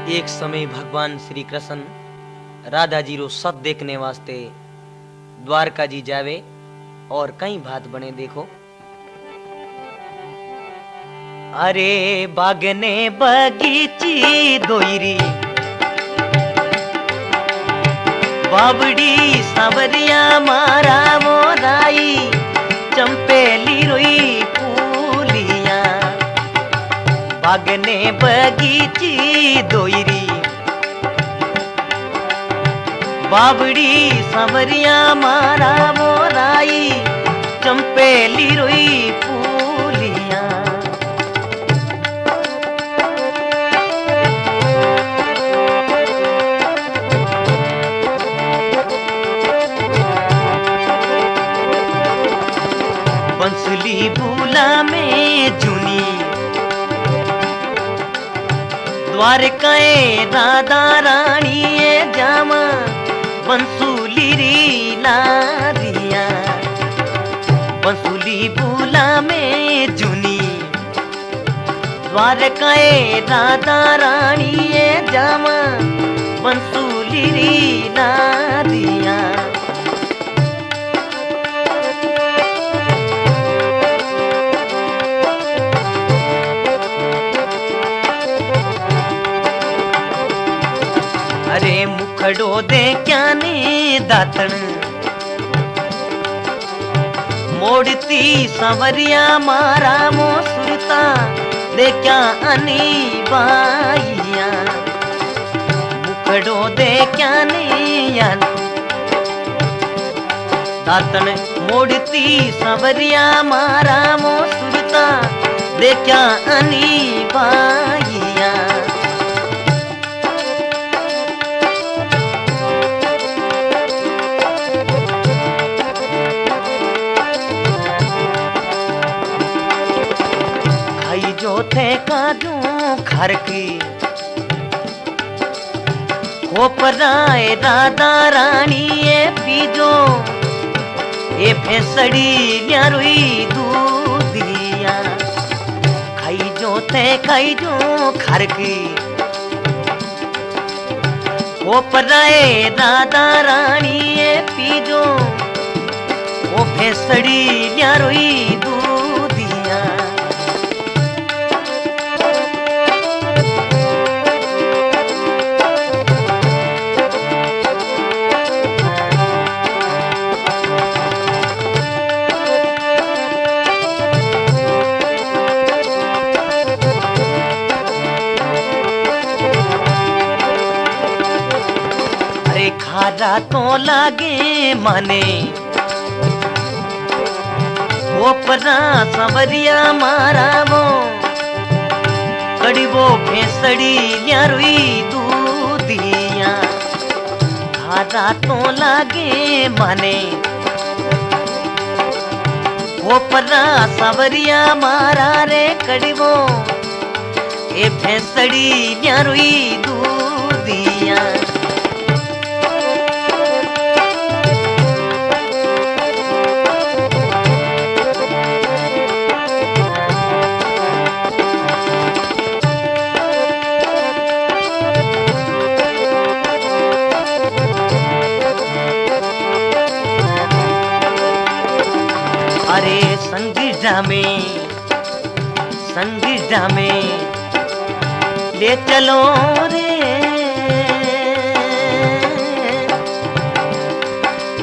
एक समय भगवान श्री कृष्ण राधा जी रो सत देखने वास्ते द्वारका जी जावे और कई बात बने देखो। अरे बागने बगीची दोईरी बाबड़ी सावरिया मारा मोराई चंपेली रोई फूलिया बागने बगीची दोईरी बाबड़ी सावरिया मारा मोराई चंपेली रोई फूलिया। बंसुली भूला में जुनी द्वारकाए राधा रानी जामा बंसुली री लारिया बंसुली भूला में जुनी द्वारकाए राधा रानी जामा बंसुली री लारिया। अरे मुखड़ो दे क्या ने दातन मोड़ती सांवरिया मारा मोसुरता दे क्या अनी बाइया मुखड़ो दे क्या ने दातन मोड़ती सांवरिया मारा मोसुरता दे क्या अनी बाइया। जो थे काजू घर की खोपराए राधा रानी पीजो ये फेसड़ी न्यारुई दूधिया खाई जो थे खाई जो घर की खोपराए राधा रानी पीजो वो फेसड़ी न्यारुई दूधिया। खारा तो लागे माने खोपरा सांवरिया मारा वो कड़ी वो भेसड़ी न्यारुई दूधिया खारा तो लागे माने खोपरा सांवरिया मारा रे कड़ी वो ए भेसड़ी न्यारुई दूधिया। अरे संगीजा में ले चलो रे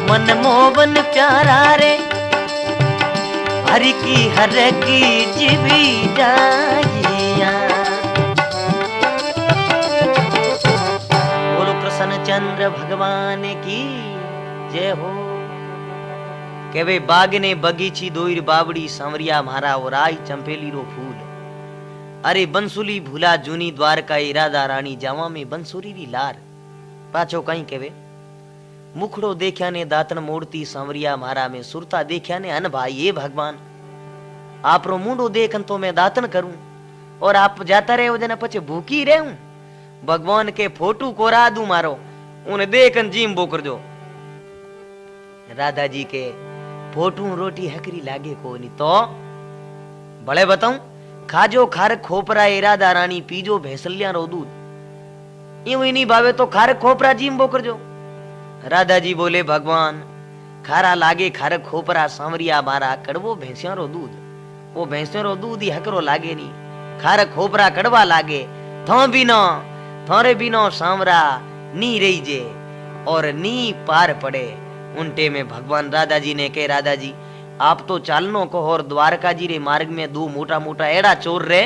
मनमोहन प्यारा रे हरि की हर की जीवी जाइया। बोलो कृष्ण चंद्र भगवान की जय हो। के वे बाग ने बगीची दोईर बावड़ी सांवरिया मारा और आई चंपेली रो फूल। अरे बंसुली भूला जूनी द्वारका राधा रानी जावा में बंसुरी री लार पाछो कहीं केवे मुखड़ो देखा ने दातन मोड़ती सांवरिया मारा में सुरता देखा ने अन भाई ये भगवान आप रो मुंडो देखन तो मैं दातन करूं और आप जाता रहे जना पछे भूखी रहूं भगवान के फोटू कोरा दूं मारो उन्हें देखन जीम बो कर जो। राधा जी के फोटू रोटी हकरी लागे को नहीं तो भले बताऊं खाजो खार खोपरा राधा रानी पीजो भैसलिया रो दूध यूं ही नहीं भावे तो खारे खोपरा जीम बोकर जो। राधा जी बोले भगवान खारा लागे खारे खोपरा सांवरिया मारा कड़वो भैंसिया रो दूध, वो भैंसिया रो दूध ही हकरो लागे नी, खारे खोपरा कड़वा लागे। थो बिनो थोरे बिनो सांवरा नी रही जे और नी पार पड़े। उनटे में भगवान राधा जी ने कहे राधा जी आप तो चालनो को और द्वारका जी रे मार्ग में दो मोटा मोटा एड़ा चोर रे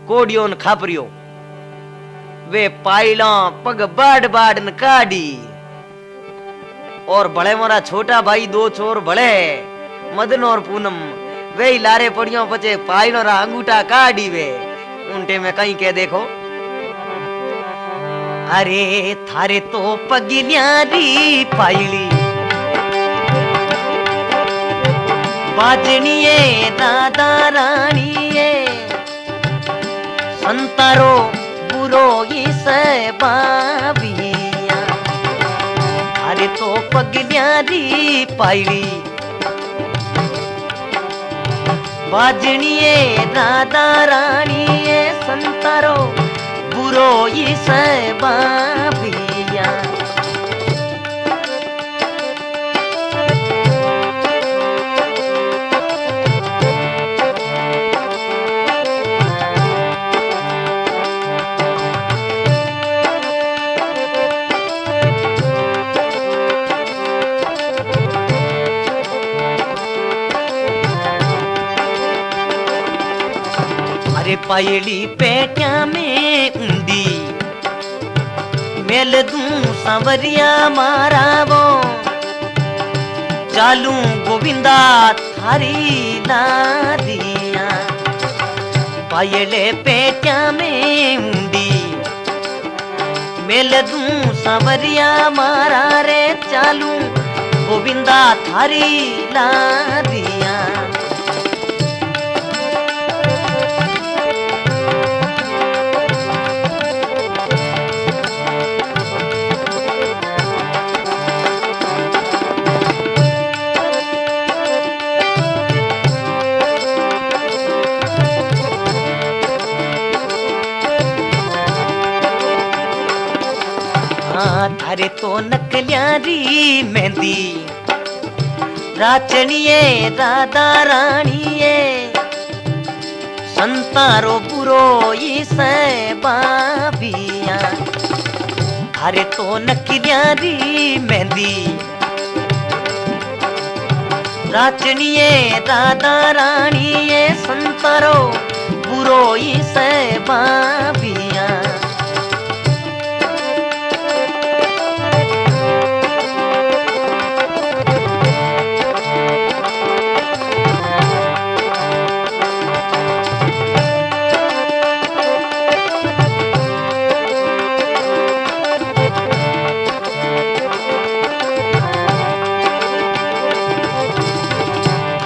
कोडियों खापरियो वे पाइला पग बाड़ बाड़ न काड़ी और बड़े मोरा छोटा भाई दो चोर बड़े मदन और पूनम वे लारे पड़ियों पचे पाइलो रा अंगूठा काड़ी वे। उनटे में कहीं के देखो अरे थारे तो पगिल्यारी पाइली बाजनिए दादा रानिए संतारो बुरो इसे बाबिया। अरे तो पगल्यारी पाइली बाजनिए दादा रानिए संतारो बुरो इसे बाबिया। पायली पेट्या में उंडी मेल दूं सांवरिया मारा वो चालू गोविंदा थारी लादिया। पायले पेट्या में उंडी मेल दूं सांवरिया मारा रे चालू गोविंदा थारी लादिया। थारे तो नकल्यारी मेहंदी राचनिए राधा रानिए संतारो बुरो इसे बाबिया। थारे तो नकल्यारी मेहंदी राचनिए राधा रानिए संतारो बुरो इसे बाबिया।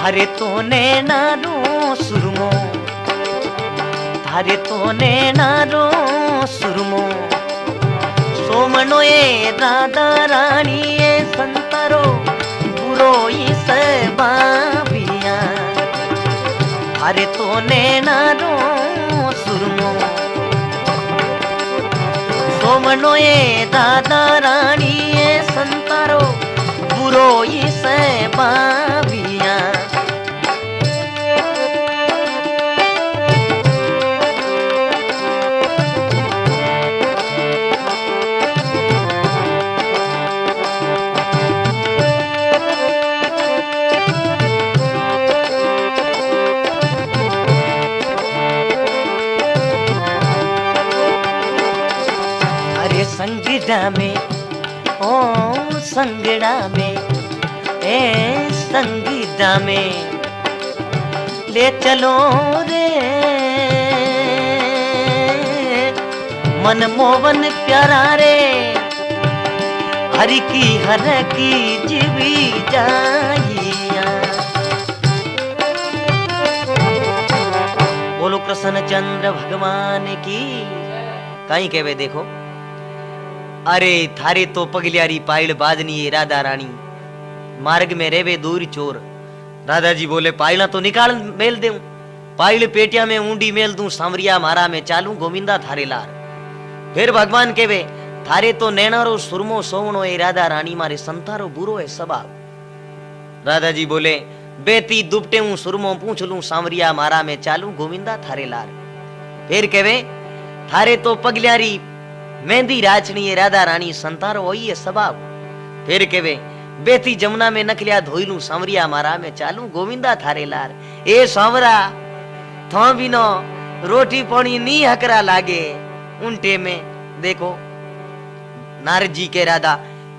थारे तो नैनारो सुरमो थारे तो नैनारो सुरमो सोमनो ए राधा रानिए संतारो बुरो इसे बाबिया। थारे तो नैनारो सुरमो सोमनो ए राधा रानिए संतारो बुरो इसे बाबिया। संगड़ा में ओ संगड़ा में ए संगीता में ले चलो रे मन मोहन प्यारा रे हरि की हर की जीवी जाइया। बोलो कृष्ण चंद्र भगवान की। कहीं कहवे देखो अरे थारे तो पगलियारी पाइल बाजनी राधा रानी मार्ग में रेवे दूर चोर। राधा जी बोले पाइला तो निकाल मेल दूं पाइल पेटिया में ऊंडी मेल दूं सांवरिया मारा में चालू गोविंदा थारे लार। फिर भगवान केवे थारे तो नैणारो सुरमो सोवणो ए राधा रानी मारे संतारो बुरो है स्वभाव। राधा जी बोले बेती दुपटे हूं सुरमो पूछ लूं सांवरिया मारा में चालू गोविंदा थारे लार। फिर कहवे थारे तो पगल्यारी मेहंदी राचनी ए राधा रानी संतारो होई है स्वभाव। फिर कहवे बेती जमुना में नखलिया धोई लूं सांवरिया मारा में चालू गोविंदा थारे लार। ए सांवरा थो बिनो रोटी पानी नी हकरा लागे। उनटे में देखो नारद जी के राधा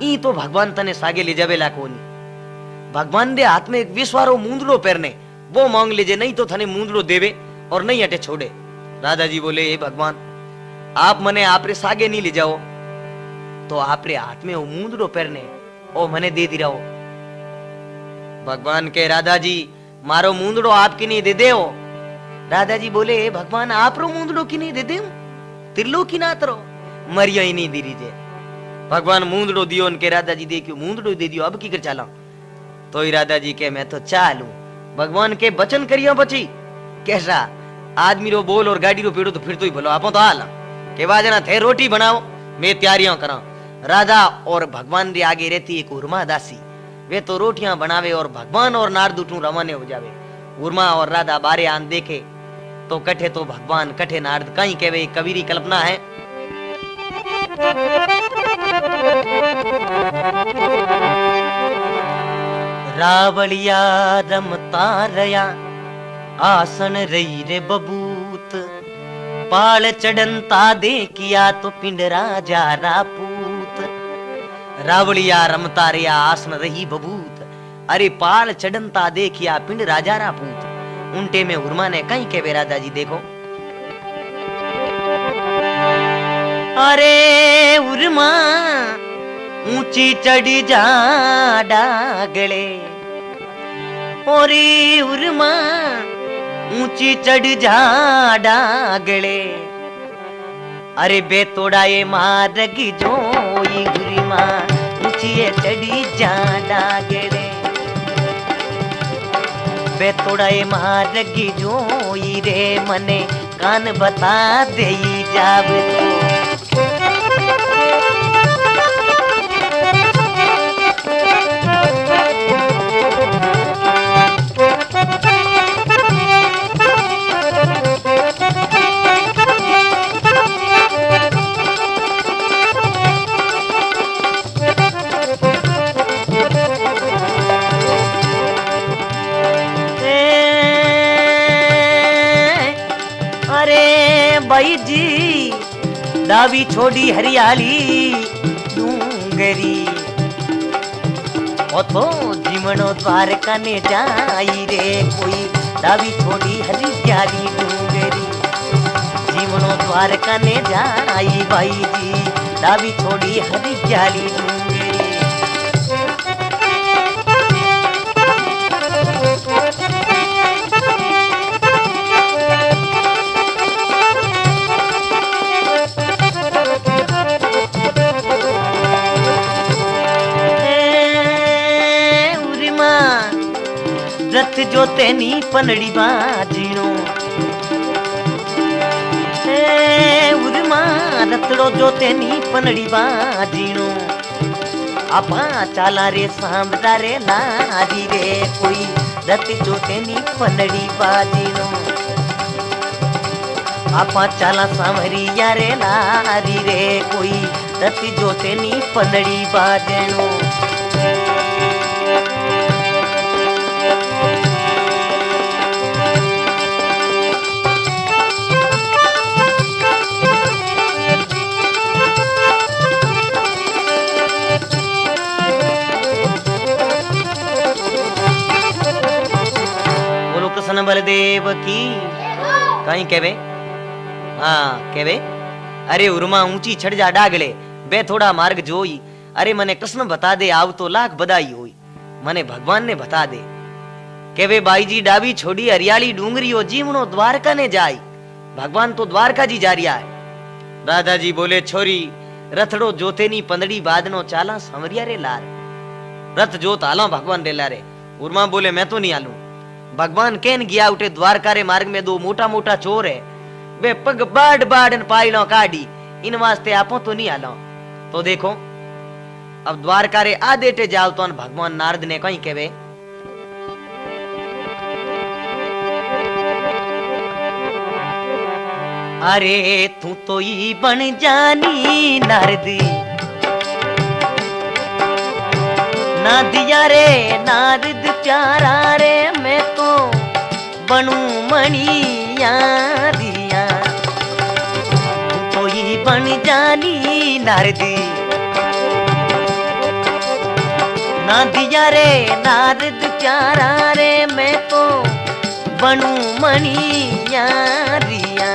ई तो भगवान तने सागे ले जावेला कोनी। भगवान दे हाथ में एक विश्वारो मूंदड़ो पहरने वो मांग लीजे, नहीं तो थने मूंदड़ो देवे और नहीं हटे छोड़े। राधा जी बोले हे भगवान आप मने आपरे सागे नहीं ले जाओ तो आपरे हाथ में वो मूंदड़ो पहरने ओ मने दे दी रहो। भगवान के राधा जी मारो मूंदड़ो आपकी नहीं दे दे हो। राधा जी बोले हे भगवान आप रो मूंदड़ो की नहीं दे दे तिरलो की ना तरो मरिया ही नहीं दी रीजे। भगवान मूंदड़ो दियो उनके राधा जी देखियो मूंदड़ो दे दियो अब की कर चाला। तो ही राधा जी के मैं तो चालू भगवान के वचन करियो बची कैसा आदमी रो बोल और गाड़ी रो पेड़ो तो फिर तो ही भलो आपो तो हाल के बाद ना थे रोटी बनाओ मैं तैयारियां करा। राधा और भगवान रे आगे रहती एक उर्मा दासी वे तो रोटियां बनावे और भगवान और नारद उठू रवाने हो जावे। उर्मा और राधा बारे आन देखे तो कठे तो भगवान कठे नारद कहीं कहवे कबीरी कल्पना है। रावलिया रमता रया आसन रही रे बबूत पाल चढ़नता देखिया तो पिंड राजा रापूत। रावलिया रमता रया आसन रही बबूत अरे पाल चढ़नता देखिया पिंड राजा रापूत। उनटे में उर्मा ने कहीं के राधा जी देखो अरे उर्मा ऊंची चढ़ी जा डागले ओरी उर्मा ऊंची चढ़ जा डागले अरे बेतोड़ा ये मारगी जोई उर्मा ऊंची चढ़ी जा डागले बेतोड़ा ये मारगी जोई रे मने कान बता दे जाब भाई जी दावी छोड़ी हरियाली डूंगरी ओ तो जीवनो द्वारका ने जाई रे कोई दावी छोड़ी हरियाली डूंगरी जीवनो द्वारका ने जाई भाई जी दावी छोड़ी हरियाली डूंगरी। रथ जो तेनी पनड़ी बाजीनो उर्मा रथड़ो जो तेनी पनड़ी बाजीनो आपा चाला रे सांभरा रे लारी रे कोई रथ जो तेनी पनड़ी बाजीनो आपा चाला सांभरिया रे लारी रे कोई रथ जो तेनी पनड़ी बाजनो। बलदेव की कहीं कहवे हाँ कहवे अरे उर्मा ऊंची चढ़ जा डागले बे थोड़ा मार्ग जोई अरे मने कृष्ण बता दे आव तो लाख बधाई होई मने भगवान ने बता दे कहवे बाई जी डाबी छोड़ी हरियाली डूंगरी हो जीवनो द्वारका ने जाई भगवान तो द्वारका जी जा रिया है। राधा जी बोले छोरी रथड़ो जोतेनी पंदड़ी बादनो चाला संवरिया रे लार रथ जोत आलो भगवान रे लारे। उर्मा बोले मैं तो नहीं आलू भगवान केन गया उठे द्वारका रे मार्ग में दो मोटा मोटा चोर है बे पग बाड़ बाड़ पाइलो काडी इन वास्ते आपो तो नहीं आलो। तो देखो अब द्वारका रे आदेटे जाल तो भगवान नारद ने कहीं केवे अरे तू तो ही बन जानी नारद ना दिया रे नारद प्यारा रे मैं तो बनू मणिया दिया तू तो ही बन जानी नारद ना दिया रे नारद प्यारा रे मैं तो बनू मणिया दिया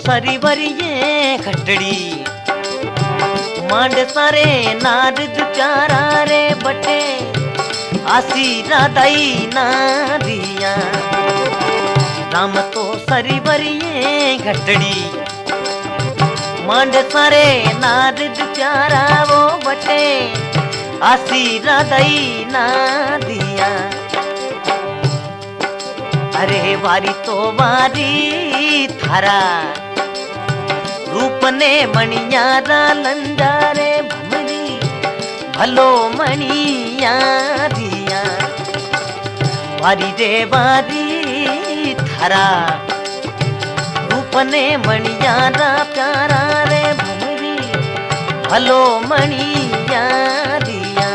सरीवरिये खटड़ी मांड सारे नारद प्यारा रे बटे आसी राधाई ना दिया राम तो सरीवरिये घटड़ी मांड सारे नारद प्यारा वो बटे आसी राधाई ना दिया अरे वारी तो वारी थारा रूप ने मणियारा लंजारे भमरी भलो मणिया दिया वारी रे वारी थारा रूप ने मणियारा प्यारा रे भमरी भलो मणिया दिया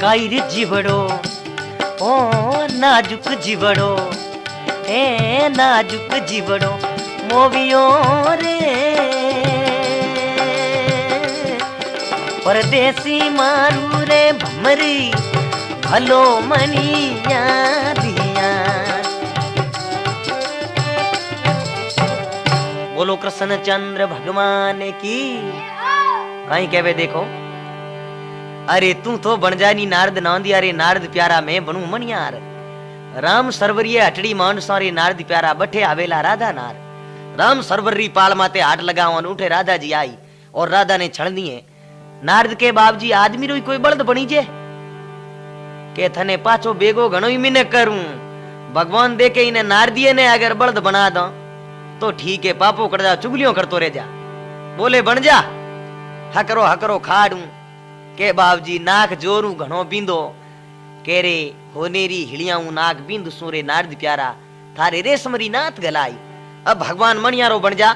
कायर जीवड़ो ओ नाजुक जीवड़ो ए नाजुक जीवड़ो मोवियो रे परदेसी मारू रे भमरी भलो मणिया दिया बोलो कृष्ण चंद्र भगवान की कहीं कहवे देखो अरे तू तो बन जानी नारद नांदिया रे नारद प्यारा मैं बनू मणियार राम सरवरिये हटड़ी मांड सारे नारद प्यारा बठे आवेला राधा नार राम सरवरी पाल माते हाथ लगावन उठे राधा जी आई और राधा ने छड़ दिए नारद के बाप जी आदमी रोई कोई बल्द बनी जे के थने पाछो बेगो घणो ही मिने करूं भगवान दे के इने नारदिये ने अगर बल्द बना दो तो ठीक है पापो कर जा चुगलियों करतो रह जा बोले बन जा हकरो खाड़ू के बाबजी नाक जोरू घणो बींदो केरे होनेरी हिलियाऊ नाक बिंद सूरे नारद प्यारा थारे रेशमरी नाथ गलाई अब भगवान मणियारो बन जा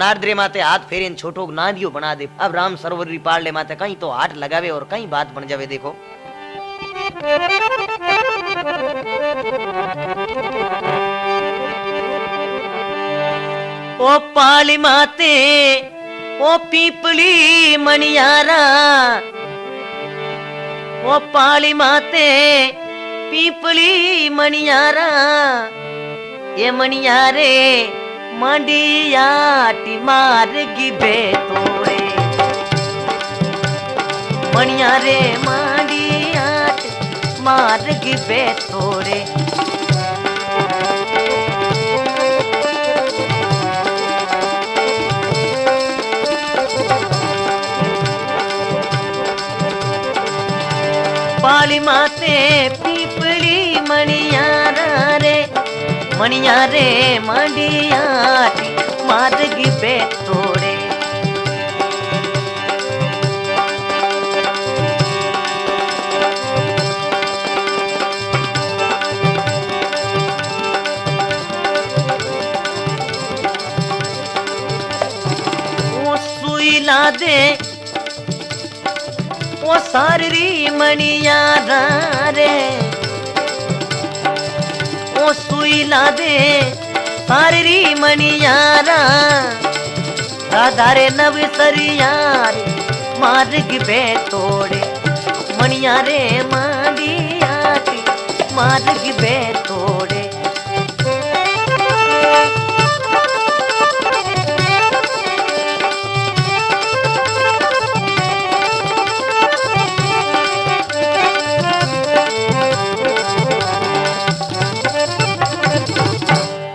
नारद रे माते हाथ फेरे छोटो नादियो बना दे अब राम सरोवर पाल ले माते कहीं तो हाथ लगावे और कहीं बात बन जावे देखो ओ पाली माते ओ पीपली मणियारा ओ पाली माते पीपली मणियारा ये मणियारे मंडियाटी मार गिबे तोड़े मणियारे मंडियाट मार गिबे तोड़े पाली माते पीपली मणियारा रे मणियारे मंडियाटी मार गिबे तोड़े वो सुई ला दे ओ सारी मणियारा रे ओ सुई ला दे सारी मणियारा राधा रे नवसरिया रे मार्ग बे तोड़े मणिया रे मांडिया रे मार्ग बे तोड़े।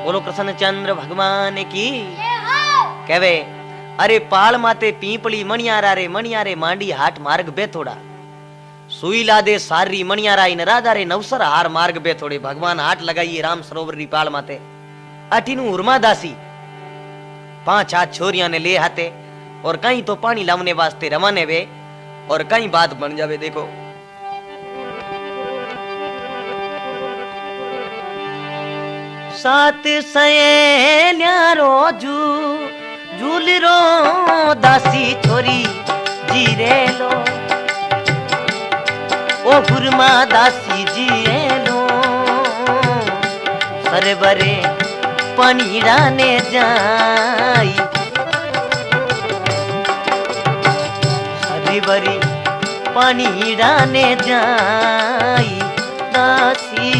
बोलो कृष्ण चंद्र भगवान की कहवे अरे पाल माते पीपली मणियारा रे मांडी हाट मार्ग बेथोड़ा सुई ला दे सारी मणियारा इन राधा रे नवसर हार मार्ग बेथोड़े। भगवान हाट लगाइए राम सरोवर री पाल माते अठीनु उर्मा दासी 5-8 छोरियां ने ले हाथे और कहीं तो पानी लावने वास्ते रवाने वे और कहीं बात बन जावे। देखो सात सहेलिया रोजू झूल रो दासी छोरी जीरे लो ओ गुरमा दासी जिए लो सरबरे पानी डाने जाई सरबरे पानी डाने जाई दासी।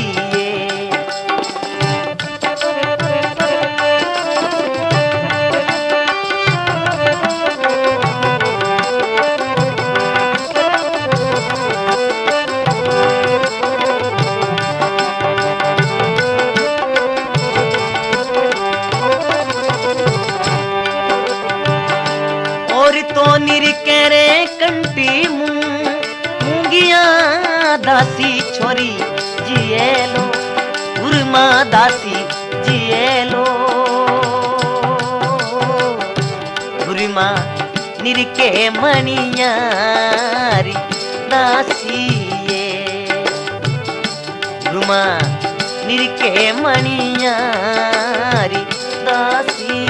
दासी छोरी जिए लो गुरमा दासी जिए लो गुरमा निरके मणियारी दासी गुरमा निरके मणियारी दासी।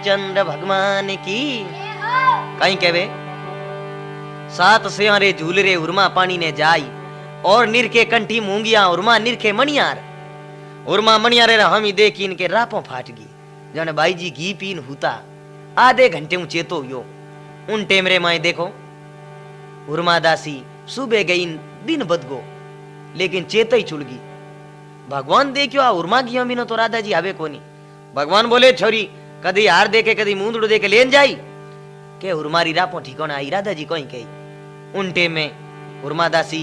चंद्र भगवान की कहीं कहवे 7 सियारे झूल रे उर्मा पानी ने जाई और निरके कंठी मूंगिया उर्मा निरखे मणियार उर्मा मणियारे हम ही देख इनके रापों फाट गई जन भाई जी घी पीन हुता आधे घंटे में चेतो यो उन टेमरे माए देखो उर्मा दासी सुबह गई दिन बदगो लेकिन चेत ही छुड़गी। भगवान देखियो आ उर्मा की भी न तो राधा जी आवे कोनी। भगवान बोले छोरी कदी हार देके कदी मूंदड़ो देके लेन जाई के उर्मारी रापो ठिकाना आई राधा जी कोई कही उन टेम में उर्मा दासी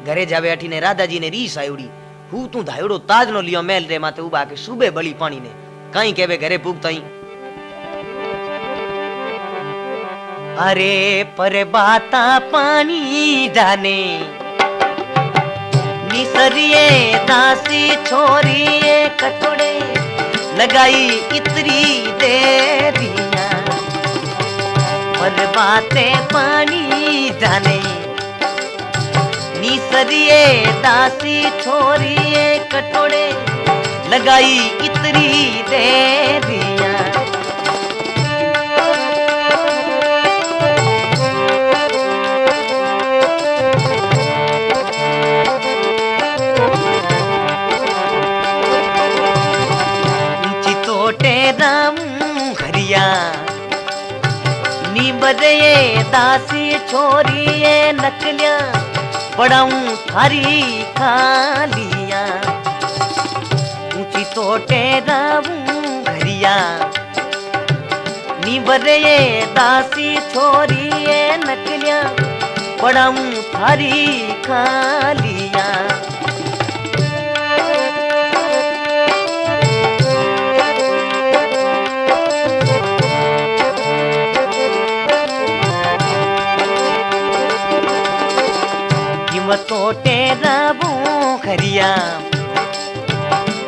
घरे जावे अठी ने राधा जी ने रीस आयुड़ी हूं तू धायड़ो ताज नो लियो मेल रे माते उबा के सुबह बली पानी ने कहीं कहवे घरे पूगताई अरे पर बाता पानी जाने निसरिए दासी छोरिए कटोड़े लगाई इतरी देरिया पर बातें पानी जाने निसरिए दासी छोरिए कटोड़े लगाई इतरी देरिया। हरिया निबरे दासी छोरिए नकलिया पड़ाऊं थारी खालिया ऊंची तोटे राऊं घरिया निबरे दासी छोरिए नकलिया पड़ाऊं थारी खालिया। तोटे राबू खरिया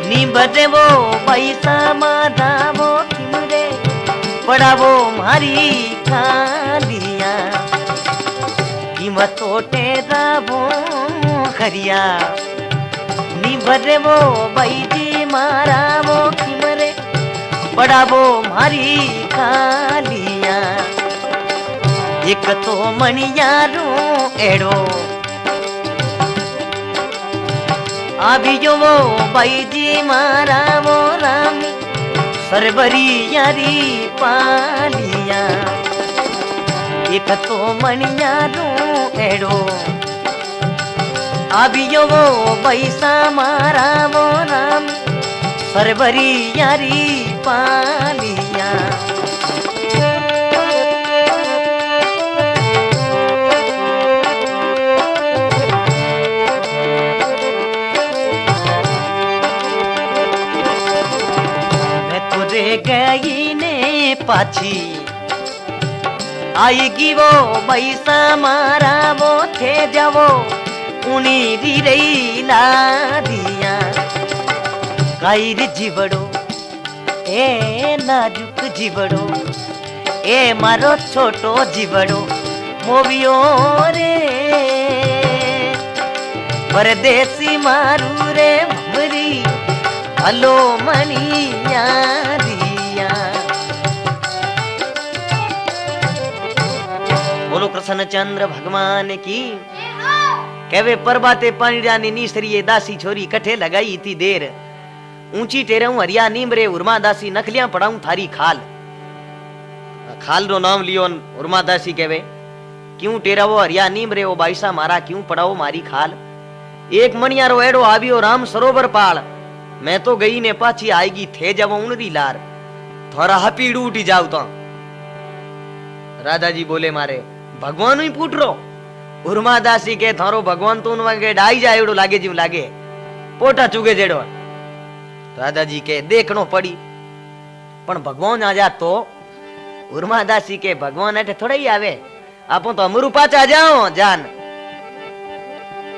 निबरे वो पैसा मादावो किमरे पड़ावो मारी खालिया कीमत तोटे राबू खरिया नहीं भरे वो भाई जी मारा वो किमरे बड़ा वो मारी खालिया एक तो मणियारो एड़ो अभी जो वो भाई जी मारा वो रामी सरबरी यारी पालिया एक तो मणियारो एड़ो अभी जो वो पैसा मारा वो राम सरबरी यारी पालिया मैं तुझे गई ने पाछी आएगी वो पैसा मारा वो थे जावो उनी री रही ला दिया कायर जीवड़ो ए नाजुक जीवड़ो ए मारो छोटो जीवड़ो मोवियो रे परदेसी मारू रे भमरी हलो मणिया दिया। बोलो कृष्ण चंद्र भगवान की कहवे परबाते पानी नीसरिये दासी छोरी कठे लगाई थी देर ऊंची टेरऊ हरिया नीमरे उर्मा दासी नखलियां पड़ाऊं थारी खाल खाल रो नाम लियो उर्मा दासी कहवे क्यों टेरावो हरिया नीमरे ओ बाईसा मारा क्यों पड़ाओ मारी खाल एक मणियारो एड़ो आवियो राम सरोवर पाल मैं तो गई ने पाछी आएगी थे जब उनरी लार थोड़ा हपीड़ू उठी जाऊ तो राधा जी बोले मारे भगवान ही पूट रो उर्मा दासी के थारो भगवान तो उनके डाई जाए एड़ो लागे जीव लागे पोटा चुगे जेड़ो राधा जी के देखनो पड़ी पण भगवान आ जा तो उर्मा दासी के भगवान अटे थोड़ा ही आवे आप तो अमरू पाचा जाओ जान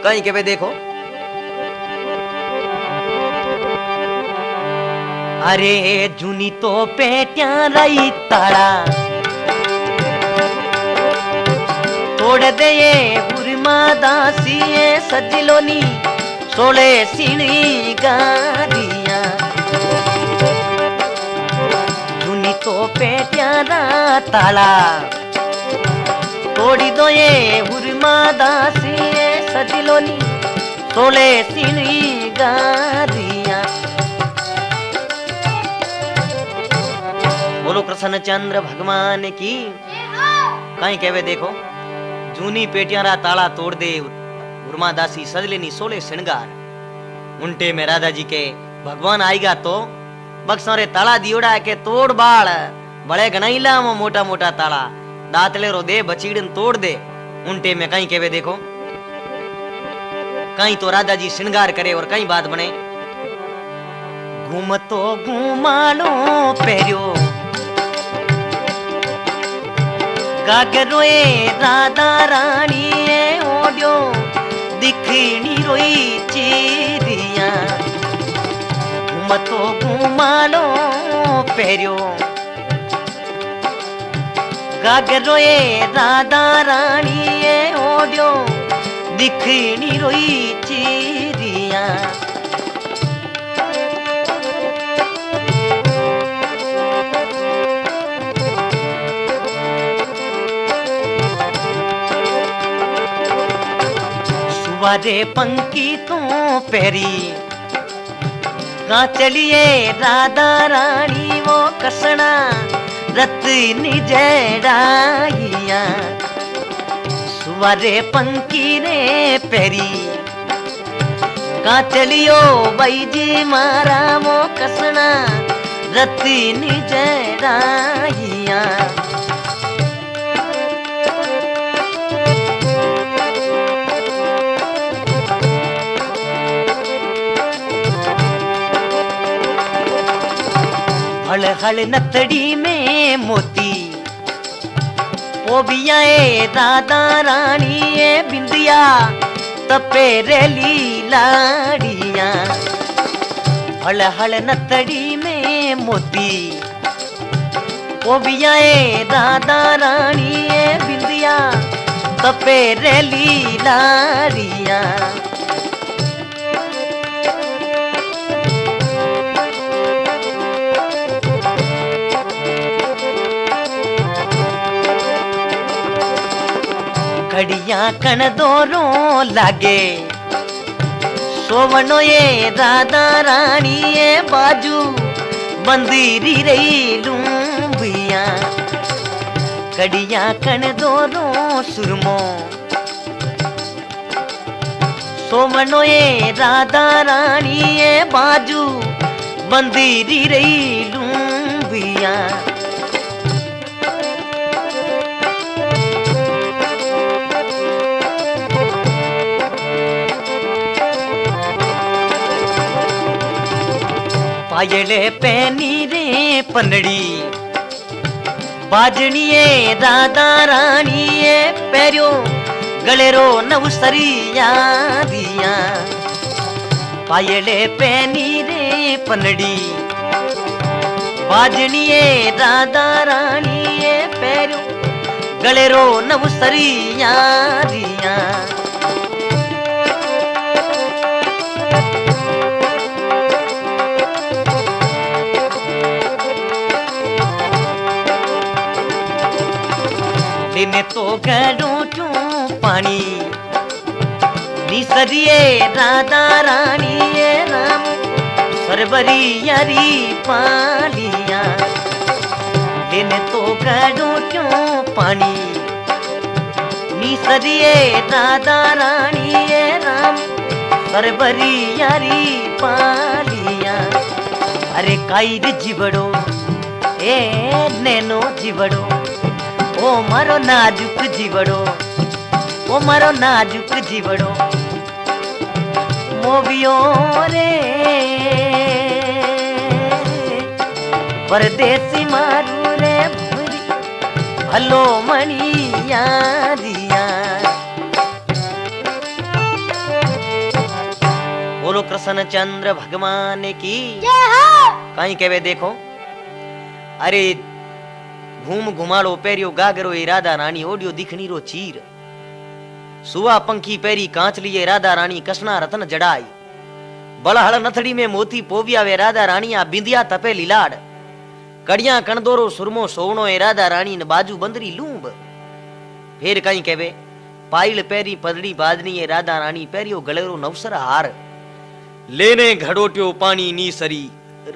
कहीं के देखो अरे जूनी तो पेट्या रही ताड़ा तोड़ दे उर्मा दासी सजलोनी सोले सीणी गारिया जूनी तो पेट्यारा ताला तोड़ी दो ये उर्मा दासी सजलोनी सोले सीणी गारिया। बोलो कृष्ण चंद्र भगवान की कहीं कहवे देखो जूनी पेटियारा ताला तोड़ दे उर्मा दासी सजलेनी सोले श्रृंगार उल्टे में राधा जी के भगवान आएगा तो बक्सरे ताला दियोड़ा के तोड़ बाल बड़े गनाइला मोटा मोटा ताला दातले रो दे बचीड़न तोड़ दे उल्टे में कहीं कहवे देखो कहीं तो राधा जी श्रृंगार करे और कहीं बात बने घूम तो घूमालो पेरियो गागरोए राधा रानी ओडियो दिखनी रोई चीरिया घूमतो घूमालो पेरियो गागरोए राधा रानी ओडियो दिखनी रोई चीरिया। सुवारे पंकी तो पेरी चलिए राधा रानी वो कसना रत्नी जड़ाइया सुवारे पंकी रे पेरी चलियो बाई जी मारा वो कसना रत्नी जड़ाइया। हल हल नतड़ी में मोती पोबिया राधा रानी बिंदिया तपेरेली लाड़िया हल हल नतड़ी में मोती पोबिया राधा रानी बिंदिया तपेरेली लाड़िया। कड़िया कण दोरो लागे सोवनो ये राधा रानी ये बाजू बंदीरी रही लूंबिया कड़िया कण दोरो सुरमो सोवनो ये राधा रानी ये बाजू बंदीरी रही लूंबिया पायले पहनी रे पनड़ी बाजनिए राधा रानीए पैरियो गलेरो नवसरिया दिया पायले पहनी रे पनड़ी बाजनिए राधा रानीए पैरियो गलेरो नवसरिया दिया लेने तो गड़ोटू पानी निसरिए राधा रानी ये राम सरबरी यारी पालिया लेने तो गड़ोटू पानी निसरिए राधा रानी ये राम सरबरी यारी पालिया अरे काई जीवड़ो ए नैनो जीवड़ो ओ मारो नाजुक जीवड़ो ओ मारो नाजुक जीवड़ो मोवियो रे परदेसी मारू रे भूरी भलो मणिया दिया बोलो कृष्ण चंद्र भगवान की कहीं कहवे देखो अरे घूम घुमाड़ो पेरियो गागरो ए राधा रानी ओडियो दिखनी रो चीर सुवा पंखी पेरी कांच लिए राधा रानी कसना रतन जड़ाई बड़हड़ नथड़ी में मोती पोविया वे राधा रानी आ बिंदिया तपे लीलाड़ कड़िया कणदोरो सुरमो सोवनो ए राधा रानी न बाजू बंदरी लूंब फिर कहीं कहवे पाइल पेरी पदड़ी बाजनी ए राधा रानी पेरियो गलेरो नवसर हार लेने घड़ोट्यो पानी नी सरी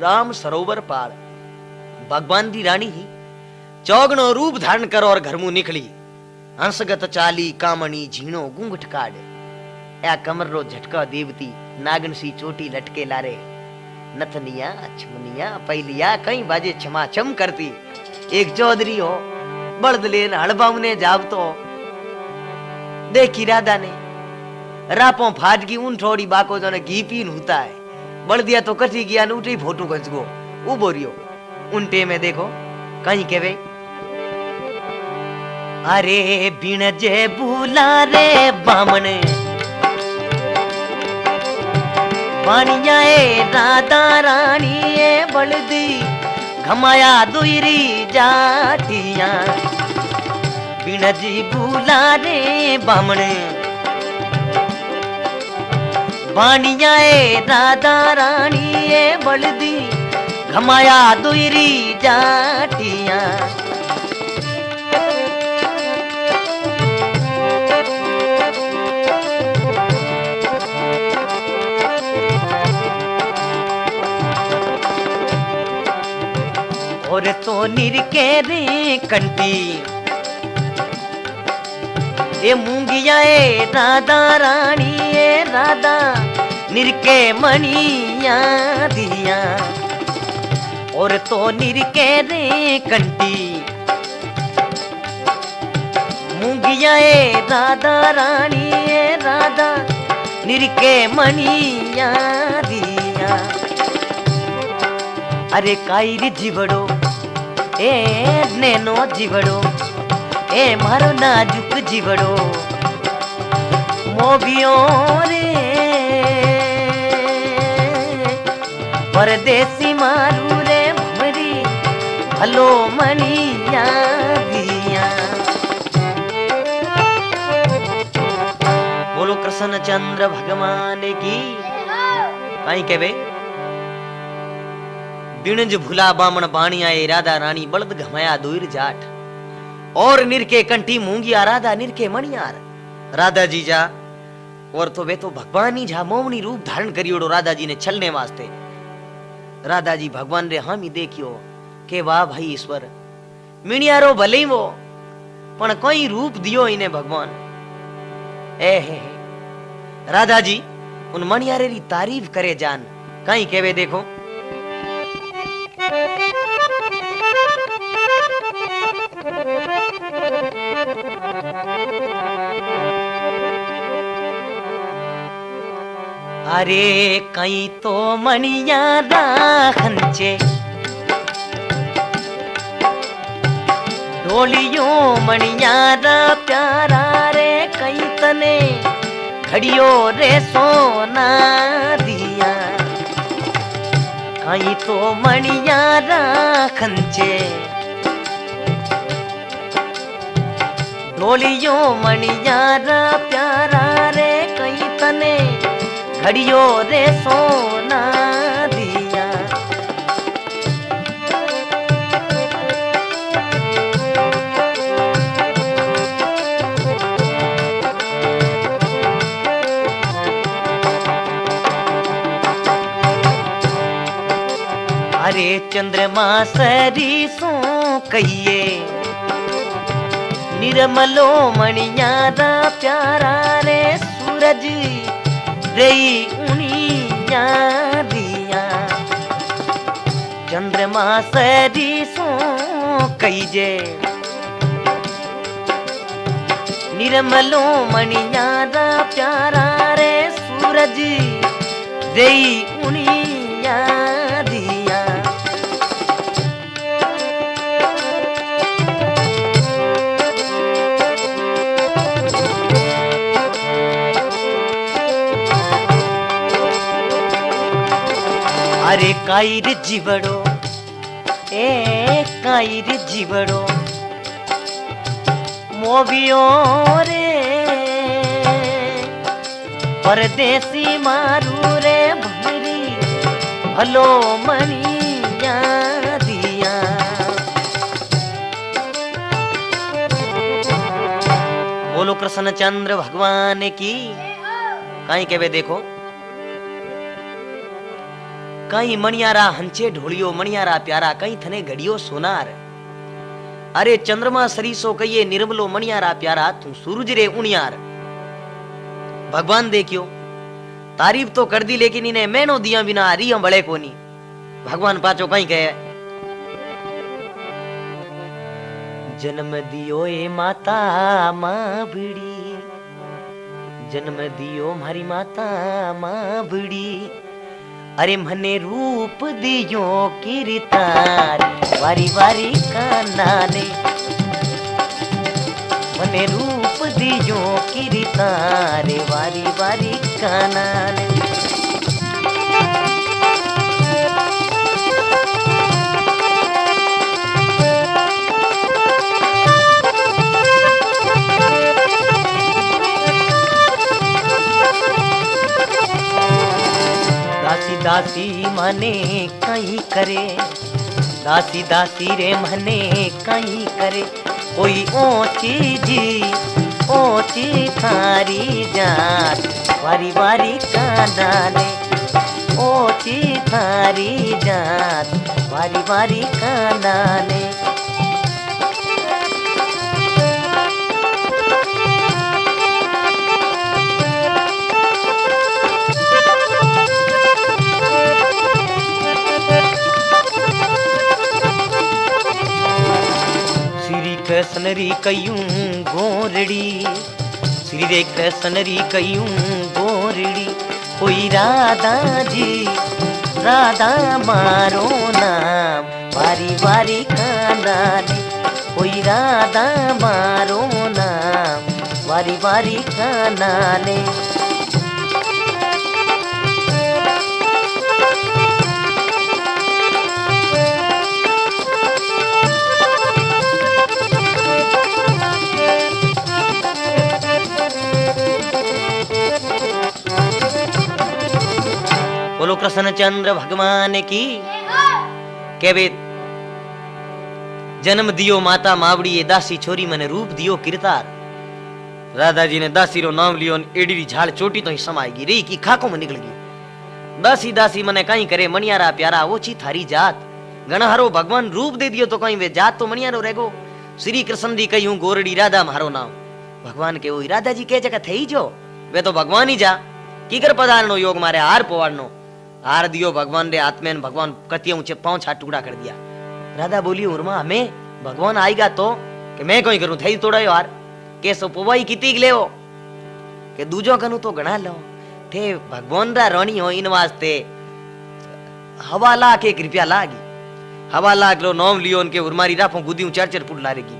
राम सरोवर पार भगवान दी रानी ही चौगनो रूप धारण कर और घर मुंह निकली हंसगत चाली कामणी झीणो घूंघट काढ़ या कमर रो झटका देवती नागन सी चोटी लटके लारे नथनिया छमनिया पहलिया कई बाजे छमा छम करती एक चौधरी हो बड़द लेन हड़बाऊ जावतो देखी राधा ने रापों फाट की उन थोड़ी बाको जो ने घी पीन होता है बड़दिया तो कटी गया न उठी फोटो खंचगो उबो रियो उनटे में देखो कहीं केवे अरे बिन जे भूला रे बामण पानिया ए राधा रानी ए बलदी घमाया दुईरी जाटिया बिन जी भूला रे बामण पानिया ए राधा रानी ए बलदी घमाया दुईरी जाटिया और तो निरके रे कंटी ए मूंगिया ए राधा रानी ए राधा निरके मणिया दिया और तो निरके रे कंटी मूंगिया ए राधा रानी ए राधा निरके मणिया दिया अरे काई जीवड़ो ए नैनो जीवड़ो ए मारो नाजुक जीवड़ो मोबियो रे परदेसी मारू रे भमरी भलो मणिया दिया बोलो कृष्ण चंद्र भगवान की कहीं कहवे दिनज भूला बामण बाणिया ए राधा रानी बलद घमाया दोईर जाट और निरके कंठी मूंगिया राधा निरके मणियार राधा जी जा और तो वे तो भगवान ही जा मोमनी रूप धारण करियोड़ो राधा जी ने छलने वास्ते। राधा जी भगवान रे हम ही देखियो के वाह भाई ईश्वर मीणियारो भले ही वो पण कोई रूप दियो इने भगवान। ए हे राधा जी उन मणियारे री तारीफ करे जान कहीं केवे देखो। अरे कहीं तो मणियारा खंचे ढोलियो मणियारा प्यारा रे कहीं तने घड़ियो रे सोना दिया। कहीं तो मणियारा खंचे ढोलियो मणियारा प्यारा रे कहीं तने घड़ियो रे सोना दिया। अरे चंद्रमा सरीसो कहिए निर्मलो मणियारा प्यारा रे सूरज रही उनिया दिया। चंद्रमा सरीसो कहिजे निर्मलो मणियारा प्यारा रे सूरज रही उनिया दिया। अरे काई रे जीवड़ो ए काई रे जीवड़ो मोबियो रे परदेसी मारू रे भरी हलो मणिया दिया। बोलो कृष्ण चंद्र भगवान की। कहीं केवे देखो कहीं मणियारा हंचे ढोलियो मणियारा प्यारा कहीं थने घड़ियो सोनार। अरे चंद्रमा सरीसो कहिए निर्मलो मणियारा प्यारा तू सूरज रे उनियार। भगवान देखियो तारीफ तो कर दी लेकिन इन्हें मैनो दिया बिना रिया बड़े कोनी। भगवान पाचो कहीं कहे जन्म दियो ए माता मां बिड़ी जन्म दियो मारी माता मां बिड़ी। अरे मने रूप दियो किरतार वारी वारी काना ने मने रूप दियो किरतार वारी वारी काना ने। दासी दासी मने कहीं करे दासी दासी रे मने कहीं करे कोई ऊंची थारी जात वारी वारी काना ने ऊंची थारी जात वारी वारी काना ने। कृष्णरी कयूं गोरड़ी श्री रे कृष्णरी कयूं गोरड़ी कोई राधा जी राधा मारो नाम वारी वारी काना ने कोई राधा मारो नाम वारी वारी काना ने। बोलो कृष्ण चंद्र भगवान की। केवे जन्म दियो माता मावड़ी ये दासी छोरी मने रूप दियो किरतार। राधा जी ने दासी रो नाम लियो, एडी री झाड़ चोटी तो ही समाएगी रही की खाको में निकल गई। दासी दासी मने कहीं करे मणियारा प्यारा ओछी थारी जात, घना हारो भगवान रूप दे दियो तो कहीं वे जात तो मणियारो रहेगो। श्री कृष्ण दी कही हूं गोरड़ी राधा मारो नाम। भगवान के वही राधा जी के जगह थे जो वे तो भगवान ही जा की कर पधारनो योग मारे हार पोवाड़नो। हार दियो भगवान रे हाथ में, भगवान कतिया ऊंचे 5 हाथ टुकड़ा कर दिया। राधा बोली उर्मा हमें भगवान आएगा तो कि मैं कोई करूं थई तोड़ा यार के सो पोवाई किती ले के दूजो कनु तो गणा लो थे भगवान रा रानी हो। इन वास्ते हवा लाख 1 रुपया लागी, हवा लाख लो नाम लियो उनके उर्मारी राफो गुदी 4-4 फुट लारे की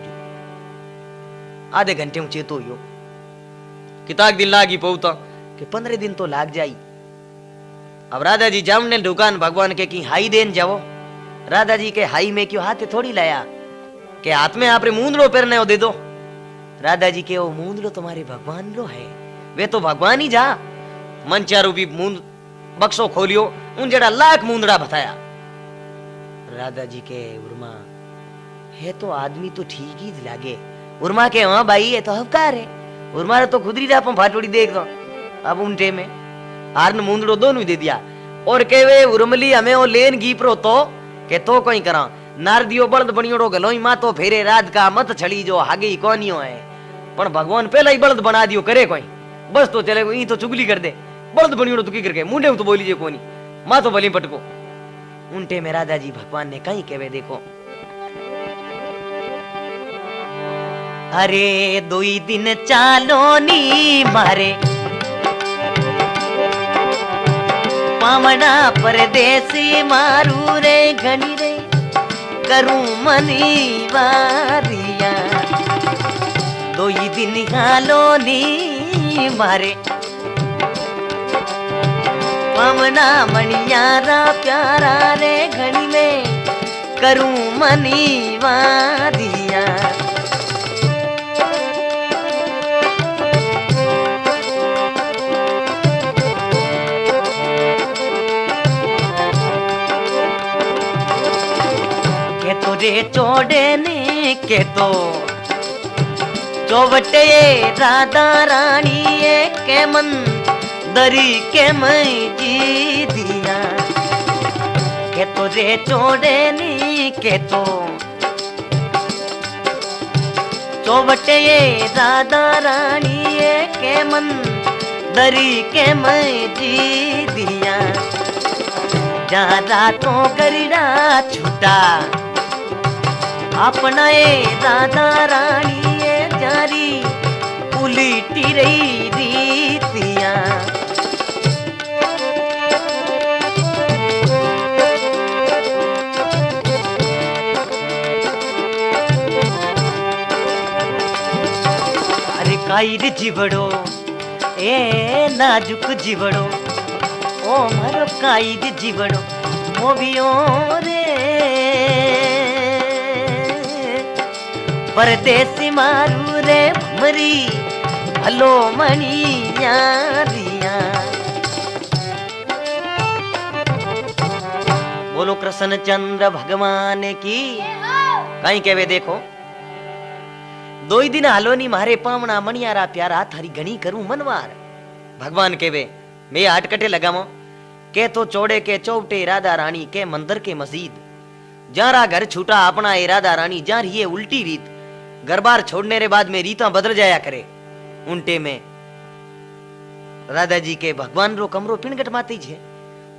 आधे घंटे ऊंचे तो यो किताक दिन लागी पहुता कि 15 दिन तो लाग जाई। अब राधा जी जामने दुकान भगवान के की हाई देन जाओ। राधा जी के हाई में क्यों हाथ थोड़ी लाया के हाथ में आपरे मूंदलो पहनने हो दे दो। राधा जी के वो मूंदलो तुम्हारे भगवान लो है, वे तो भगवान ही जा। मंचारू भी मूंद बक्सो खोलियो उन जड़ा लाख मूंदड़ा बताया। राधा जी के उर्मा है तो आदमी तो ठीक ही लागे। उर्मा के हाँ भाई ये तो हवकार है। उर्मा तो खुदरी रापो फाटोड़ी देख दो। अब उनटे में हारन मूंदड़ो दोनों दे दिया और कहवे उर्मली हमें वो लेन गीपरो तो के तो कोई करा नारदियो बलद बनियोड़ो गलोई मा तो फेरे रात का मत छड़ी जो हागे कोनियो है। पण भगवान पहला ही बलद बना दियो करे कोई बस तो चले ई तो चुगली कर दे बलद बनियोड़ो तो की करके मुंडे तो बोली जे कोनी मा तो भली पटको। उनटे में राधा जी भगवान ने कहीं कहवे देखो अरे 2 दिन चालो नी मारे पावना परदेसी मारू रे घनी रे करूं मनी वारिया। 2 दिन हालो नी मारे पावना मणियारा प्यारा रे घनी में करूं मनी वारिया। रे चोड़े ने के तो चौबटे राधा रानी के मन दरी के मैं जी दिया। के तो रे चोड़े ने के तो चौबटे राधा रानी के मन दरी के मैं जी दिया। जहाँ रातों गरीड़ा छूटा अपना राधा रानी जारी उलटी रही रीतिया। अरे काई जीवड़ो ए नाजुक जीवड़ो ओ मारो काई जीवड़ो वो भी रे परदेसी मारू रे मरी भलो मणिया रिया। बोलो कृष्ण चंद्र भगवान की कहीं कहवे देखो 2 दिन हालो नी मारे पावना मणियारा प्यारा थारी घणी करूं मनवार। भगवान कहवे मैं हटकटे लगामो के तो चौड़े के चौपटे राधा रानी के मंदिर के मस्जिद जारा घर छूटा अपना राधा रानी जा रही है उल्टी रीत। घर बार छोड़ने रे बाद में रीता बदल जाया करे। उनटे में राधा जी के भगवान रो कमरो पिणगट माती छे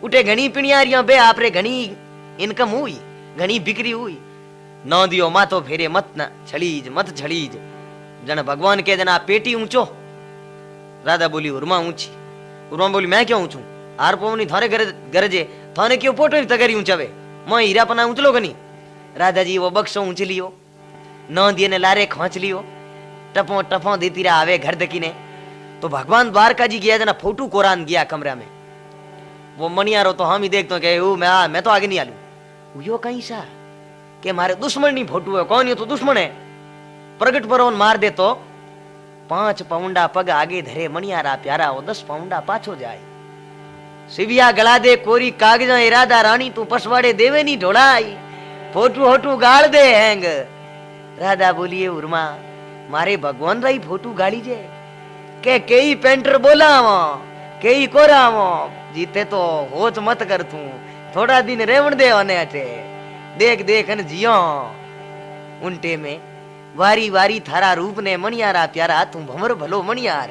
उठे घणी पिणियारियां बे आपरे घणी इनकम हुई घणी बिक्री हुई। न दियो मातो फेरे मत न छड़ीज जन भगवान के जना पेटी ऊंचो। राधा बोली उर्मा ऊंची। उर्मा बोली मैं क्यों ऊंचू आर पोवनी थारे गरजे थाने क्यों पोटो तगरी ऊंचावे मैं हीरा पना ऊंचलो गनी। राधा जी वो बक्सो ऊंच लियो न दिए ने लारे खींच लियो टपो टपो देती रहा आवे घर दकी ने। तो भगवान द्वारका जी गया जना फोटू कोरान गया कमरा में। वो मणियारो तो हम ही देखते हैं कि मैं तो आगे नहीं आलू यो कहीं सा के मारे दुश्मन नहीं फोटू है कौन ये तो दुश्मन है प्रगट पर मार दे तो 5 पाउंडा पग आगे धरे मणियारा प्यारा वो 10 पाउंडा पाछो जाए। सिविया गला दे कोरी कागजा इरादा रानी तू पसवाड़े देवे नहीं ढोड़ाई फोटू होटू गाड़ दे हैंग। राधा बोलिए उर्मा मारे भगवान राई फोटू गाड़ी जे के कई पेंटर बोलावो कई कोरावो जीते तो होच मत कर तू थोड़ा दिन रेवण दे ओने अटे देख देख न जियो उनटे में वारी वारी थारा रूप ने मणियारा प्यारा तू भंवर भलो मणियार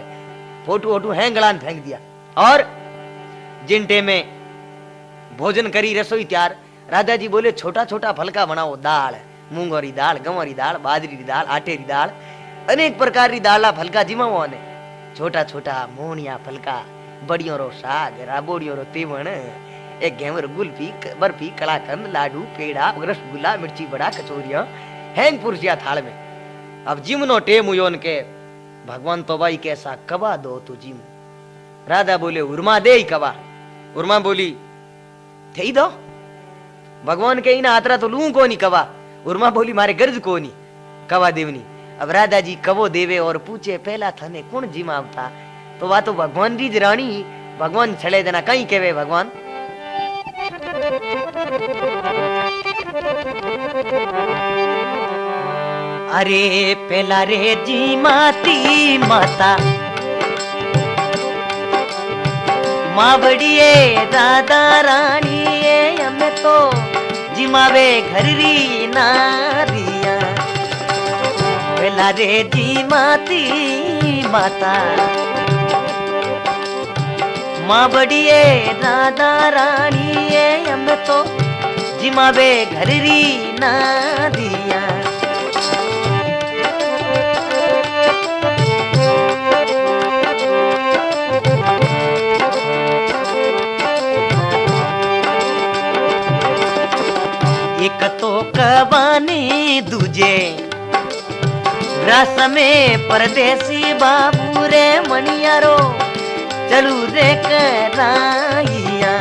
फोटू ओटू हैंगलान फेंक दिया। और जिनटे में भोजन करी रसोई त्यार राजा जी बोले छोटा छोटा फलका बनाओ दाल मूंगोरी दाल गंवरी दाल बाजरी री दाल आटे री दाल अनेक प्रकार री दाल फलका जिमावो ने छोटा छोटा मोहनिया फलका बड़ियों रो साग राबोड़ियों रो तेवण एक घेवर गुल्फी बर्फी कलाकंद लाडू पेड़ा रसगुल्ला मिर्ची बड़ा कचौरिया हैंग पुरसिया थाल में। अब जिमनो टेम हुयो के भगवान तो भाई कैसा कबा दो तो जिम राधा बोले उर्मा दे ही कबा उर्मा बोली थे दो भगवान के इना आतरा तो लू को नहीं कवा उर्मा बोली मारे गर्ज को नहीं कवा देवनी। अब राधा जी कवो देवे और पूछे पहला थने कौन जिमावता तो वा तो भगवान री रानी भगवान छड़े जना कहीं केवे भगवान अरे पहला रे जिमाती माता माँ बड़िए राधा रानी हमें तो जिमावे घर री नारिया पहला रे जिमाती माता माँ बड़िए राधा रानी हमें तो जिमावे घर री नारिया एक तो कबानी दूजे रस में परदेसी बाबू रे मणियारो चलू रे कराइया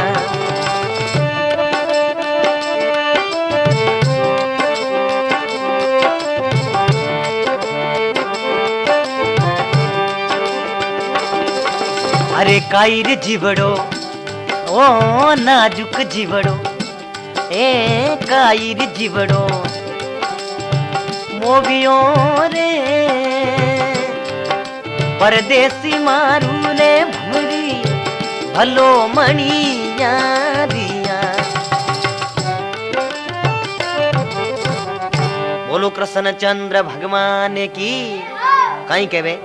अरे कायर जीवड़ो ओ नाजुक जीवड़ो ए कायर जीवड़ो मोबियो रे परदेसी मारू ने भमरी भलो मणिया दिया। बोलो कृष्ण चंद्र भगवान की कहीं कहवे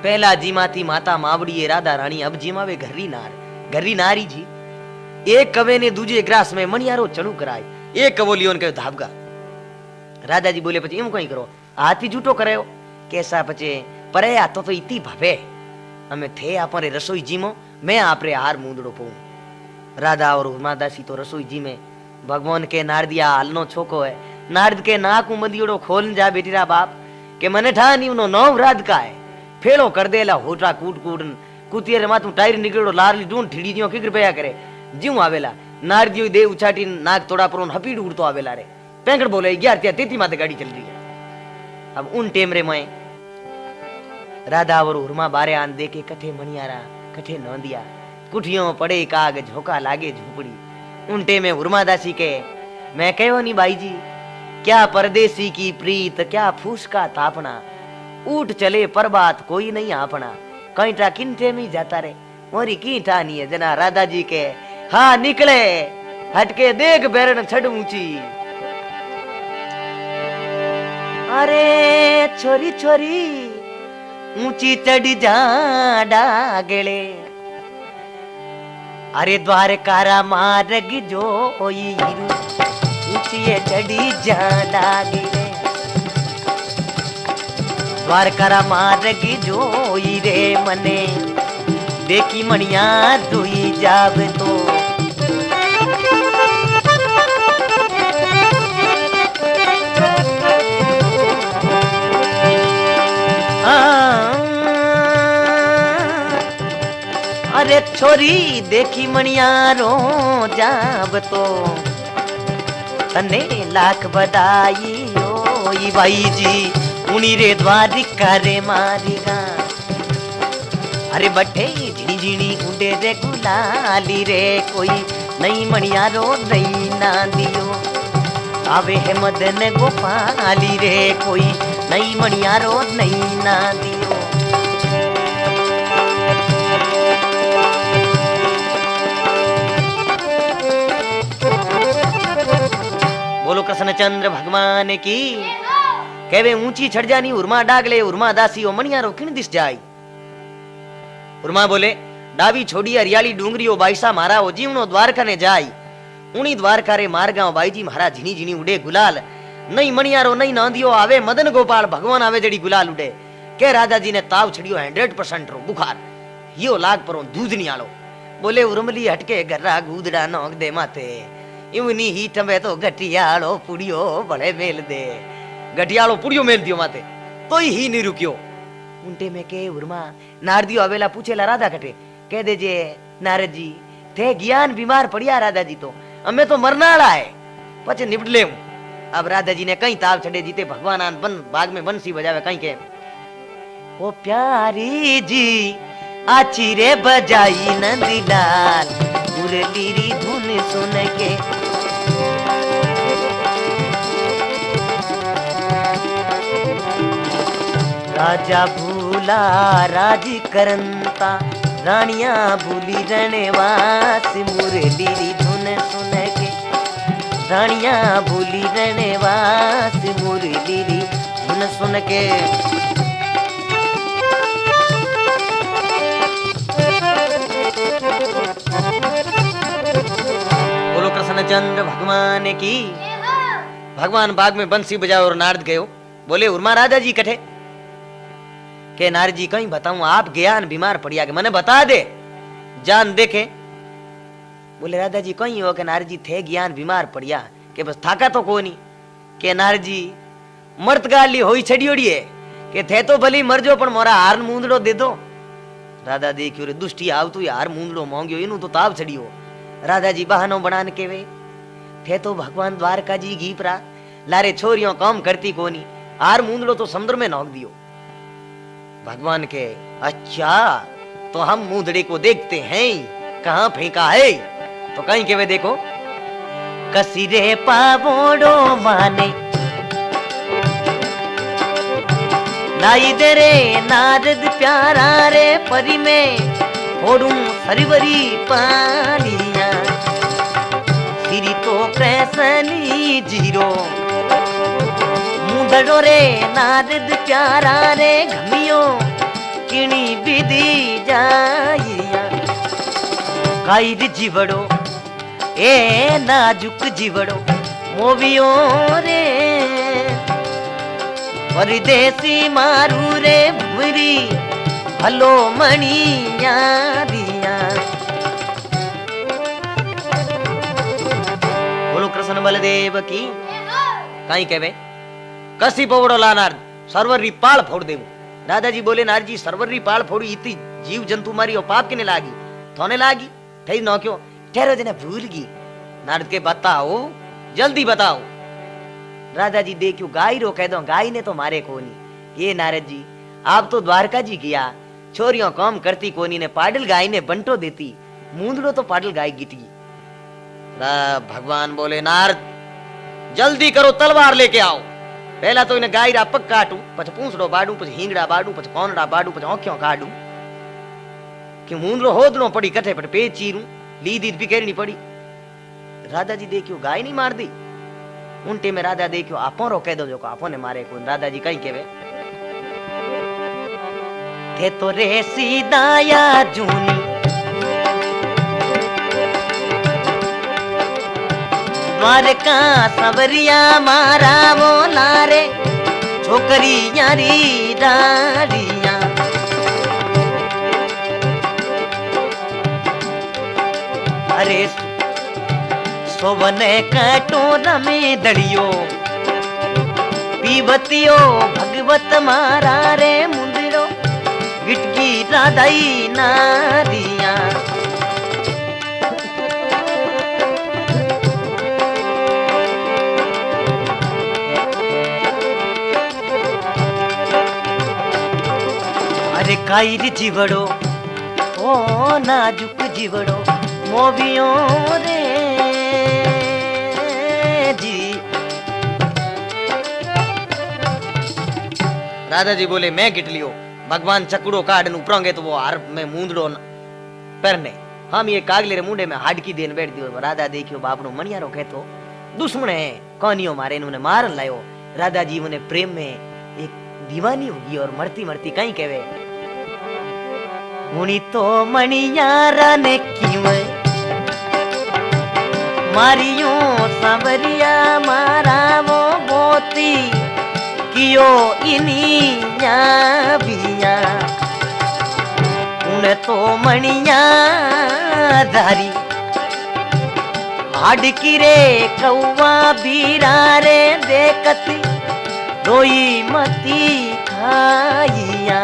पहला जीमाती माता मावड़ी राधा रानी अब जीमावे घरी नारी जी एक कवे ने दूजे ग्रास में मणियारो चढ़ू कराय एक कवो लियो ने धाबगा राजा जी बोले पछी एम कहीं करो हाथी जूठो करायो कैसा पचे परे आ तो इती भवे हमें थे आपरे रसोई जी में मैं आपरे हार मुंदड़ो पाऊं। राधा और उमादासी तो रसोई जी में भगवान के नारदिया हालनो छोको है नारद के नाक उमदियोड़ो खोल जा बेटीरा बाप के मने ठा नी उनो नौ रात का है फेलो कर देला होटा कूट कूट कुतिये मा तू टायर निकलो लारली ढूंढ ठीड़ी दियो की कृपया करे जीव आवेला नारदियो दे उछाटी नाक तोड़ा पर हपीड़ उड़तो आवेला रे पेंकड़ बोले 11:33 माते गाड़ी चल रही है। अब उन टेमरे में राधा और उर्मा बारे आन दे के कठे मणियारा कठे नौंदिया कुठियों पड़े काग झोंका लागे झोपड़ी उन टेमे उर्मा दासी के मैं कहो नी बाई जी क्या परदेसी की प्रीत क्या फूस का तापना ऊट चले पर बात कोई नहीं आपना कहीं टा किंठे में जाता रे मोरी की टा नहीं है जना राधा जी के हाँ निकले हटके देख बैरन छड़ ऊंची अरे छोरी छोरी ऊंची चढ़ी जा डागले अरे द्वारकारा मार्ग जो ऊंची चढ़ी जा डागले द्वारकारा मार्ग जो रे मने देखी मणिया दुई जाब तो अरे छोरी देखी मणियारो जाब तो तने लाख बधाई ओ भाई जी उनी रे द्वारिका रे मारिगा अरे बटे झिणी झिणी उड़े रे गुलाली रे कोई नई मणियारो नई ना दियो आवे है मदन गोपाली रे कोई नई मणियारो नई ना दियो कृष्ण चंद्र भगवान की कहवे ऊंची छड़ जानी उर्मा डागले उर्मा दासी ओ मणियारो किन दिस जाई। उर्मा बोले डावी छोड़ी हरियाली डूंगरीओ बाईसा मारा ओ जीवनो द्वारका ने जाई। उनी द्वारका रे मारगांव बाईजी महाराज झीनी झीनी उड़े गुलाल नहीं मणियारो नहीं नांदियो आवे मदन गोपाल भगवान आवे जड़ी गुलाल उड़े के राजा जी ने ताव छड़ियो 100% रो बुखार यो लाग परो दूधनी आलो। बोले उर्मली हटके गर्रा गूदड़ा नोक दे माथे इवनी ही टंबे तो गटियालो पुड़ियो बड़े मेल दे गटियालो पुड़ियो मेल दियो माथे तो ही नहीं रुकियो। उनटे में के उर्मा नारदियो अवेला पूछेला राधा कटे कह दे जे नारद जी थे ज्ञान बीमार पड़िया राधा जी तो हमें तो मरनाड़ा है पचे निपट ले। अब राधा जी ने कहीं ताव छड़े जीते भगवान आन बन बाग में बंसी बजावे कहीं के ओ प्यारी जी आची रे बजाई नंदीलाल मुरली री धुन सुन के राजा भूला राज करंता रानिया भूली रणवास मुरली री धुन सुन के रानिया भूली रणवास मुरली री धुन सुन के। बोलो कृष्ण चंद्र भगवान की। भगवान बाग में बंसी बजाओ और नारद गयो। बोले उर्मा राजा जी कठे के नारद जी कहीं बताऊं आप ज्ञान बीमार पड़िया के मने बता दे जान देखे। बोले राधा जी कहीं हो के नारद जी थे ज्ञान बीमार पड़िया के बस थाका तो को नहीं के नारद जी मर्त गाली होई छड़ियोड़ी है के थे तो भली मर जो पण मोरा हार मूंदड़ो दे दो। राधा देखियो रे दुष्टी आव तू यार मूंदड़ो मांगियो इनु तो ताव छड़ियो। राधा जी बहानो बनान के वे थे तो भगवान द्वारका जी घीपरा लारे छोरियों काम करती कोनी हार मूंदड़ो तो समुद्र में नोक दियो। भगवान के अच्छा तो हम मूंदड़े को देखते हैं कहां फेंका है तो कहीं के वे देखो कसीरे पावोड़ो माने लाई दे रे नारद प्यारा रे परी में फोड़ू सरवरी पानिया सिरी तो कैसनी जीरो मुंदड़ो रे नारद प्यारा रे घमियो किणी विधि जाइया कायर जीवड़ो ए नाजुक जीवड़ो मोवियो रे परदेसी मारू रे भूरी भलो मणिया दिया। बोलो कृष्ण बलदेव की। कहीं कहवे कसी पवड़ो ला नारद सरवर री पाल फोड़ देव। दादाजी बोले नारद जी सरवर री पाल फोड़ी इतनी जीव जंतु मारी और पाप किने लागी थोने लागी थई न क्यों ठहरो जने भूल गई। नारद के बताओ जल्दी बताओ। राजा जी देखियो गाय रो कह दो गाय ने तो मारे कोनी। ये नारद जी आप तो द्वारका जी गया छोरियों काम करती कोनी ने पाडल गाय ने बंटो देती मूंदड़ो तो पाडल गाय गिटी। भगवान बोले नारद जल्दी करो तलवार लेके आओ। पहला तो इन्हें गाय रा पग काटू पछ पूंछड़ो बाडू पछ हींगड़ा बाडू पछ कोनड़ा बाडू पछ आंखों काटू कि मूंदड़ो होदनो पड़ी कठे पट पे चीरू ली दीद भी करनी पड़ी। राधा जी देखियो गाय नहीं मार दी। उनटे में राधा देखियो आपो रो कह दो जो आपो ने मारे को। राधा जी कहीं केवे थे तो रे सीदाया जूनी द्वारका सवरिया मारा वो लारे छोकरी यारी डारिया अरे सोवने कटोरा में दड़ियो पीवतियो भगवत मारा रे मुंदड़ो गिटकी राधाई नारिया। अरे कायर जीवड़ो ओ नाजुक जीवड़ो मोवियो रे जी। राधा जी बोले मैं गिट लियो भगवान चकड़ो काट उपरोंगे तो वो हार में मूंदड़ो परने हम ये कागले रे मुंडे में हाडकी देन बैठ दियो। राधा देखियो बापनो मणियारो कहतो दुश्मन है कौनियो मारे इन्होंने मारन लायो। राधा जी उन्हें प्रेम में एक दीवानी होगी और मरती मरती कहीं कहवे हुनी तो मणियारा ने क्यों मारियो सांवरिया मारा वो बोती कियो इनी बिया उन्हें तो मणिया धारी हाडकी रे कौवा बीरा रे देखती रोई मती खाइया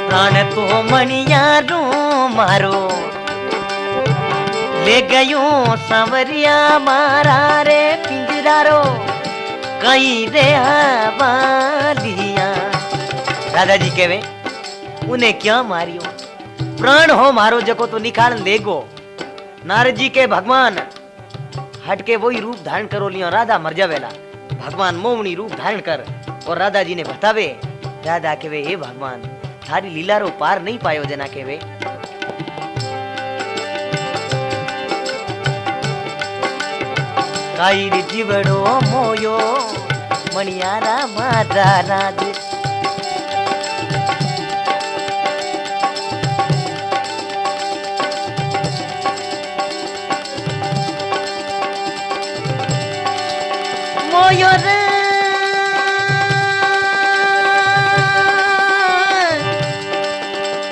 प्राण तो मणियारो मारो ले गयो सांवरिया मारा रे पिंजरारो कहीं रे वालिया। दादाजी कहवे उन्हें क्या मारियो प्राण हो मारो जको तो निकाल लेगो। नारद जी के भगवान हट के वही रूप धारण करो लियो राधा मर जावेला। भगवान मोहनी रूप धारण कर और राधा जी ने बतावे। राधा कहवे हे भगवान थारी लीला रो पार नहीं पायो जना कहवे काई जीवड़ो मोयो मणियारा मारा राज मोयो रे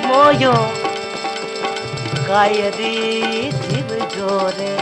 मोयो कायरी जीव जोरे